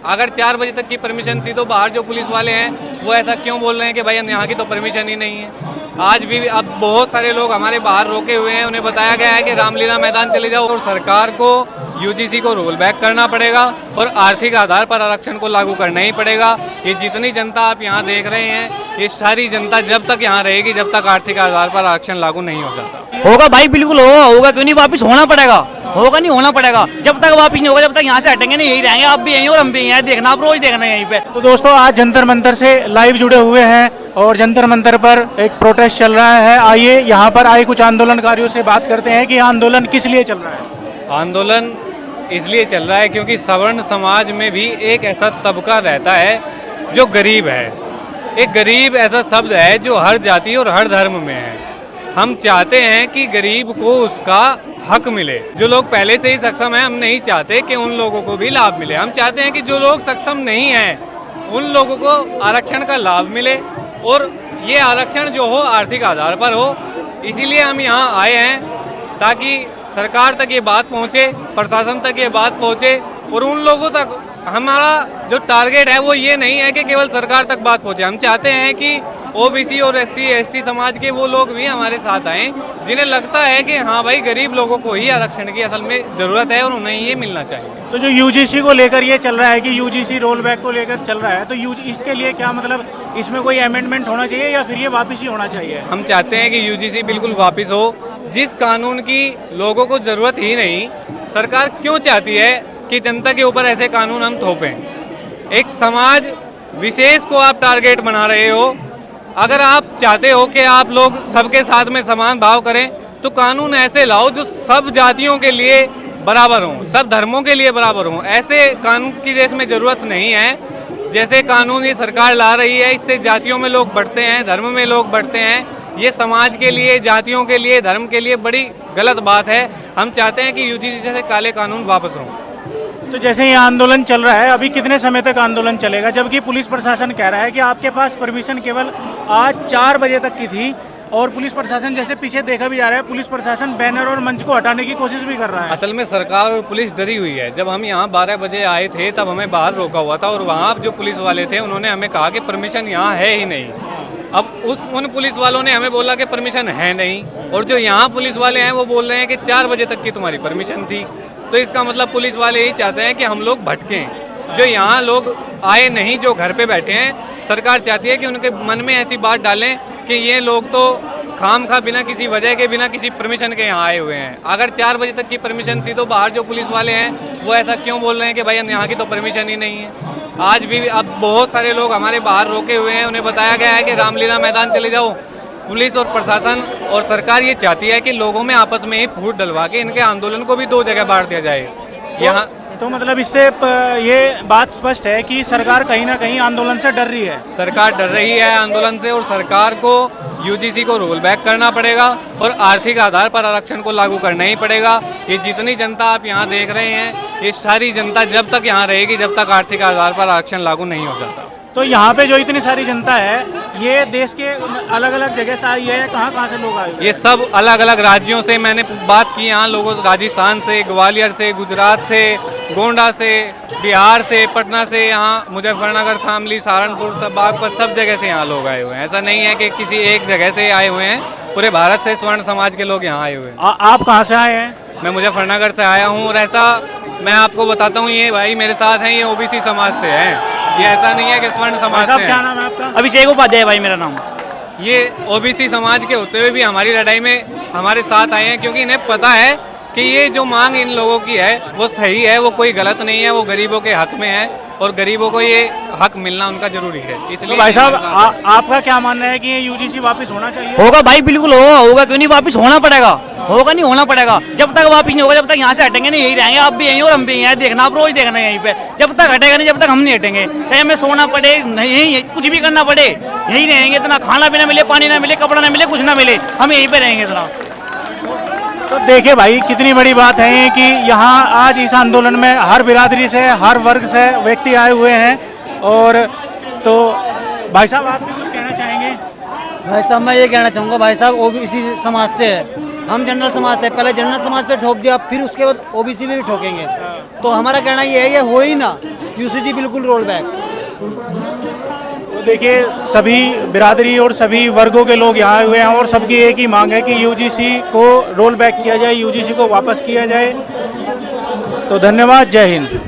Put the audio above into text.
अगर 4 बजे तक की परमिशन थी तो बाहर जो पुलिस वाले हैं वो ऐसा क्यों बोल रहे हैं कि भाई यहाँ की तो परमिशन ही नहीं है। आज भी अब बहुत सारे लोग हमारे बाहर रोके हुए हैं, उन्हें बताया गया है कि रामलीला मैदान चले जाओ। और सरकार को यूजीसी को रोल बैक करना पड़ेगा और आर्थिक आधार पर आरक्षण को लागू करना ही पड़ेगा। ये जितनी जनता आप यहाँ देख रहे हैं, ये सारी जनता जब तक यहाँ रहेगी जब तक आर्थिक आधार पर आरक्षण लागू नहीं हो जाता। होगा भाई, बिल्कुल होगा क्यों नहीं, वापिस होना पड़ेगा, होगा नहीं होना पड़ेगा। जब तक वापिस नहीं होगा जब तक यहाँ से हटेंगे नहीं, यही रहेंगे। आप भी यहीं और हम भी यहीं, देखना आप रोज देखना यहीं पे। तो दोस्तों आज जंतर मंतर से लाइव जुड़े हुए हैं और जंतर मंतर पर एक प्रोटेस्ट चल रहा है। आइए यहाँ पर आए कुछ आंदोलनकारियों से बात करते हैं कि आंदोलन किस लिए चल रहा है। आंदोलन इसलिए चल रहा है क्योंकि सवर्ण समाज में भी एक ऐसा तबका रहता है जो गरीब है। एक गरीब ऐसा शब्द है जो हर जाति और हर धर्म में है। हम चाहते हैं कि गरीब को उसका हक मिले। जो लोग पहले से ही सक्षम हैं, हम नहीं चाहते कि उन लोगों को भी लाभ मिले। हम चाहते हैं कि जो लोग सक्षम नहीं हैं उन लोगों को आरक्षण का लाभ मिले और ये आरक्षण जो हो आर्थिक आधार पर हो। इसीलिए हम यहाँ आए हैं ताकि सरकार तक ये बात पहुँचे, प्रशासन तक ये बात पहुँचे और उन लोगों तक हमारा जो टारगेट है वो ये नहीं है कि केवल सरकार तक बात पहुँचे। हम चाहते हैं कि ओबीसी और एससी एसटी समाज के वो लोग भी हमारे साथ आएं जिन्हें लगता है कि हाँ भाई गरीब लोगों को ही आरक्षण की असल में ज़रूरत है और उन्हें ये मिलना चाहिए। तो जो यूजीसी को लेकर ये चल रहा है कि यूजीसी रोल बैक को लेकर चल रहा है, तो इसके लिए क्या मतलब इसमें कोई अमेंडमेंट होना चाहिए या फिर ये वापस ही होना चाहिए? हम चाहते हैं कि यूजीसी बिल्कुल वापस हो। जिस कानून की लोगों को ज़रूरत ही नहीं, सरकार क्यों चाहती है कि जनता के ऊपर ऐसे कानून हम थोपें? एक समाज विशेष को आप टारगेट बना रहे हो। अगर आप चाहते हो कि आप लोग सबके साथ में समान भाव करें तो कानून ऐसे लाओ जो सब जातियों के लिए बराबर हों, सब धर्मों के लिए बराबर हों। ऐसे कानून की देश में ज़रूरत नहीं है। जैसे कानून ये सरकार ला रही है, इससे जातियों में लोग बढ़ते हैं, धर्म में लोग बढ़ते हैं। ये समाज के लिए, जातियों के लिए, धर्म के लिए बड़ी गलत बात है। हम चाहते हैं कि यूजीसी जैसे काले कानून वापस हों। तो जैसे ये आंदोलन चल रहा है, अभी कितने समय तक आंदोलन चलेगा? जबकि पुलिस प्रशासन कह रहा है कि आपके पास परमिशन केवल आज 4 बजे तक की थी और पुलिस प्रशासन जैसे पीछे देखा भी जा रहा है, पुलिस प्रशासन बैनर और मंच को हटाने की कोशिश भी कर रहा है। असल में सरकार और पुलिस डरी हुई है। जब हम यहाँ 12 बजे आए थे तब हमें बाहर रोका हुआ था और वहाँ जो पुलिस वाले थे उन्होंने हमें कहा कि परमिशन यहाँ है ही नहीं। अब उन पुलिस वालों ने हमें बोला कि परमिशन है नहीं, और जो यहाँ पुलिस वाले हैं वो बोल रहे हैं कि 4 बजे तक की तुम्हारी परमिशन थी। तो इसका मतलब पुलिस वाले यही चाहते हैं कि हम लोग भटकें। जो यहाँ लोग आए नहीं, जो घर पे बैठे हैं, सरकार चाहती है कि उनके मन में ऐसी बात डालें कि ये लोग तो खामखा बिना किसी वजह के, बिना किसी परमिशन के यहाँ आए हुए हैं। अगर 4 बजे तक की परमिशन थी तो बाहर जो पुलिस वाले हैं वो ऐसा क्यों बोल रहे हैं कि भाई यहाँ की तो परमिशन ही नहीं है। आज भी अब बहुत सारे लोग हमारे बाहर रोके हुए हैं, उन्हें बताया गया है कि रामलीला मैदान चले जाओ। पुलिस और प्रशासन और सरकार ये चाहती है कि लोगों में आपस में ही फूट डलवा के इनके आंदोलन को भी 2 जगह बांट दिया जाए। यहाँ तो मतलब इससे ये बात स्पष्ट है कि सरकार कहीं ना कहीं आंदोलन से डर रही है। सरकार डर रही है आंदोलन से और सरकार को यूजीसी को रोल बैक करना पड़ेगा और आर्थिक आधार पर आरक्षण को लागू करना ही पड़ेगा। ये जितनी जनता आप यहाँ देख रहे हैं, ये सारी जनता जब तक यहाँ रहेगी जब तक आर्थिक आधार पर आरक्षण लागू नहीं हो जाता। तो यहाँ पे जो इतनी सारी जनता है, ये देश के अलग अलग जगह से आई है, कहाँ कहाँ से लोग आए? ये सब अलग अलग राज्यों से, मैंने बात की यहाँ लोगों, राजस्थान से, ग्वालियर से, गुजरात से, गोंडा से, बिहार से, पटना से, यहाँ मुजफ्फरनगर, शामली, सहारनपुर, बागपत, सब जगह से यहाँ लोग आए हुए हैं। ऐसा नहीं है कि किसी एक जगह से आए हुए हैं, पूरे भारत से स्वर्ण समाज के लोग यहाँ आए हुए हैं। आप कहाँ से आए हैं? मैं मुजफ्फरनगर से आया हूँ और ऐसा मैं आपको बताता हूँ, ये भाई मेरे साथ हैं, ये ओबीसी समाज से हैं। ये ऐसा नहीं है कि स्वर्ण समाज से। क्या नाम है आपका? अभिषेक उपाध्याय भाई मेरा नाम। ये ओबीसी समाज के होते हुए भी हमारी लड़ाई में हमारे साथ आए हैं क्योंकि इन्हें पता है कि ये जो मांग इन लोगों की है वो सही है, वो कोई गलत नहीं है, वो गरीबों के हक में है और गरीबों को ये हक मिलना उनका जरूरी है। इसलिए तो भाई साहब आपका क्या मानना है कि ये यूजीसी वापस होना चाहिए? होगा भाई, बिल्कुल होगा क्यों नहीं, वापस होना पड़ेगा, होगा नहीं होना पड़ेगा। जब तक वापस नहीं होगा जब तक यहाँ से हटेंगे नहीं, यही रहेंगे। आप भी यहीं और हम भी यहीं, देखना आप रोज देखना यहीं पे। जब तक हटेगा नहीं, जब तक हम नहीं हटेंगे, चाहे हमें सोना पड़े, नहीं कुछ भी करना पड़े, यही रहेंगे। इतना खाना भी ना मिले, पानी ना मिले, कपड़ा ना मिले, कुछ ना मिले, हम यहीं पे रहेंगे इतना। तो देखिए भाई कितनी बड़ी बात है कि यहाँ आज इस आंदोलन में हर बिरादरी से, हर वर्ग से व्यक्ति आए हुए हैं। और तो भाई साहब आप भी कुछ कहना चाहेंगे? भाई साहब मैं ये कहना चाहूँगा, भाई साहब ओबीसी समाज से है, हम जनरल समाज थे, पहले जनरल समाज पे ठोक दिया, फिर उसके बाद ओबीसी में भी ठोकेंगे। तो हमारा कहना ये है, ये हो ही ना, यूसीजी बिल्कुल रोल बैक। तो देखिए सभी बिरादरी और सभी वर्गों के लोग यहाँ हुए हैं और सबकी एक ही मांग है कि यूजीसी को रोल बैक किया जाए, यूजीसी को वापस किया जाए। तो धन्यवाद, जय हिंद।